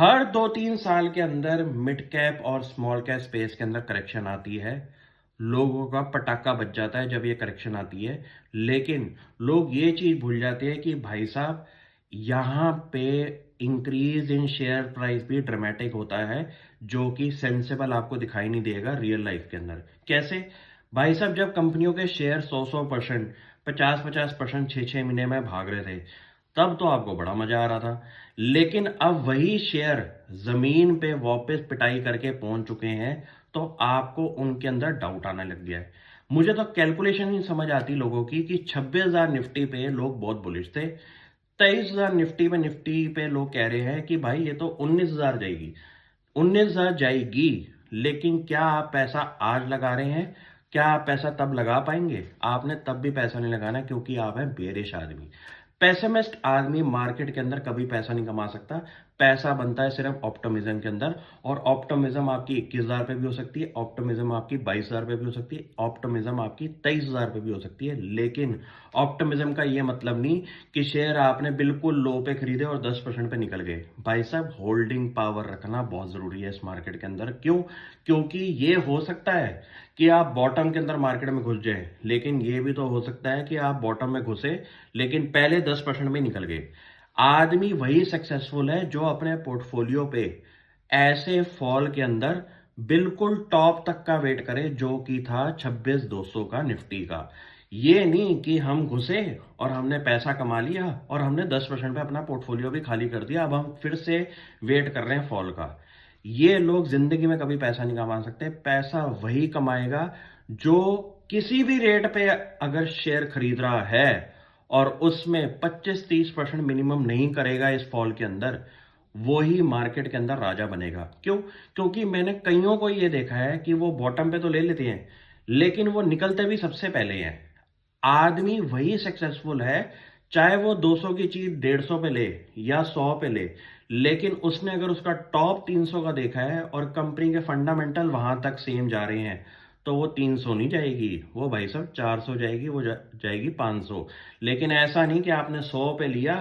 हर 2-3 साल के अंदर मिड कैप और स्मॉल कैप स्पेस के अंदर करेक्शन आती है। लोगों का पटाखा बज जाता है जब ये करेक्शन आती है। लेकिन लोग ये चीज़ भूल जाते हैं कि भाई साहब यहाँ पे इंक्रीज इन शेयर प्राइस भी ड्रामेटिक होता है, जो कि सेंसिबल आपको दिखाई नहीं देगा रियल लाइफ के अंदर। कैसे? भाई साहब जब कंपनियों के शेयर 100-100%, 50-50% 6-6 महीने में भाग रहे थे, तब तो आपको बड़ा मजा आ रहा था। लेकिन अब वही शेयर जमीन पे वापस पिटाई करके पहुंच चुके हैं, तो आपको उनके अंदर डाउट आने लग गया है। मुझे तो कैलकुलेशन नहीं समझ आती लोगों की कि 26,000 निफ्टी पे लोग बहुत बुलिश थे, 23,000 निफ्टी पे लोग कह रहे हैं कि भाई ये तो 19,000 जाएगी। 19,000 जाएगी, लेकिन क्या आप पैसा आज लगा रहे हैं? क्या आप पैसा तब लगा पाएंगे? आपने तब भी पैसा नहीं लगाना, क्योंकि आप हैं बेरिश आदमी। पेसिमिस्ट आदमी मार्केट के अंदर कभी पैसा नहीं कमा सकता। पैसा बनता है सिर्फ ऑप्टिमिज्म के अंदर। और ऑप्टिमिज्म आपकी 21,000 पे भी हो सकती है, ऑप्टिमिज्म आपकी 22,000 पे भी हो सकती है, ऑप्टिमिज्म आपकी 23,000 पे भी हो सकती है। लेकिन ऑप्टिमिज्म का ये मतलब नहीं कि शेयर आपने बिल्कुल लो पे खरीदे और 10% पे निकल गए। भाई साहब होल्डिंग पावर रखना बहुत जरूरी है इस मार्केट के अंदर। क्यों? क्योंकि ये हो सकता है कि आप बॉटम के अंदर मार्केट में घुस जाए, लेकिन ये भी तो हो सकता है कि आप बॉटम में घुसे लेकिन पहले 10% में निकल गए। आदमी वही सक्सेसफुल है जो अपने पोर्टफोलियो पे ऐसे फॉल के अंदर बिल्कुल टॉप तक का वेट करे, जो कि था 26,200 का निफ्टी का। ये नहीं कि हम घुसे और हमने पैसा कमा लिया और हमने 10% पे अपना पोर्टफोलियो भी खाली कर दिया, अब हम फिर से वेट कर रहे हैं फॉल का। ये लोग जिंदगी में कभी पैसा नहीं कमा सकते। पैसा वही कमाएगा जो किसी भी रेट पे अगर शेयर खरीद रहा है और उसमें 25-30% मिनिमम नहीं करेगा इस फॉल के अंदर, वो ही मार्केट के अंदर राजा बनेगा। क्यों? क्योंकि मैंने कईयों को ये देखा है कि वो बॉटम पे तो ले लेते हैं, लेकिन वो निकलते भी सबसे पहले हैं। आदमी वही सक्सेसफुल है, चाहे वो 200 की चीज 150 पे ले या 100 पे ले, लेकिन उसने अगर उसका टॉप 300 का देखा है और कंपनी के फंडामेंटल वहां तक सेम जा रहे हैं, तो वो 300 नहीं जाएगी, वो भाई साहब 400 जाएगी, वो जाएगी 500। लेकिन ऐसा नहीं कि आपने 100 पे लिया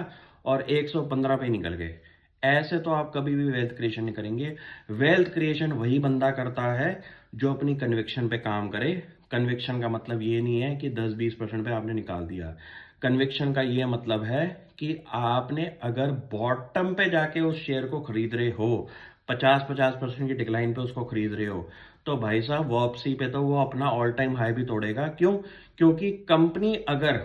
और 115 पे निकल गए। ऐसे तो आप कभी भी वेल्थ क्रिएशन नहीं करेंगे। वेल्थ क्रिएशन वही बंदा करता है जो अपनी कन्विक्शन पे काम करे। कन्विक्शन का मतलब ये नहीं है कि 10-20% पे आपने निकाल दिया। कन्विक्शन का ये मतलब है कि आपने अगर बॉटम पे जाके उस शेयर को खरीद रहे हो, 50-50% की डिक्लाइन पे उसको खरीद रहे हो, तो भाई साहब वापसी पे तो वो अपना ऑल टाइम हाई भी तोड़ेगा। क्यों? क्योंकि कंपनी अगर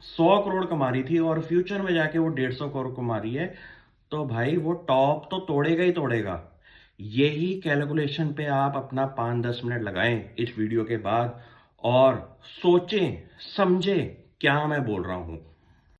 100 करोड़ कमा रही थी और फ्यूचर में जाके वो 150 करोड़ कमा रही है, तो भाई वो टॉप तो तोड़ेगा ही तोड़ेगा। यही कैलकुलेशन पे आप अपना 5-10 मिनट लगाएं इस वीडियो के बाद और सोचें समझें क्या मैं बोल रहा हूं।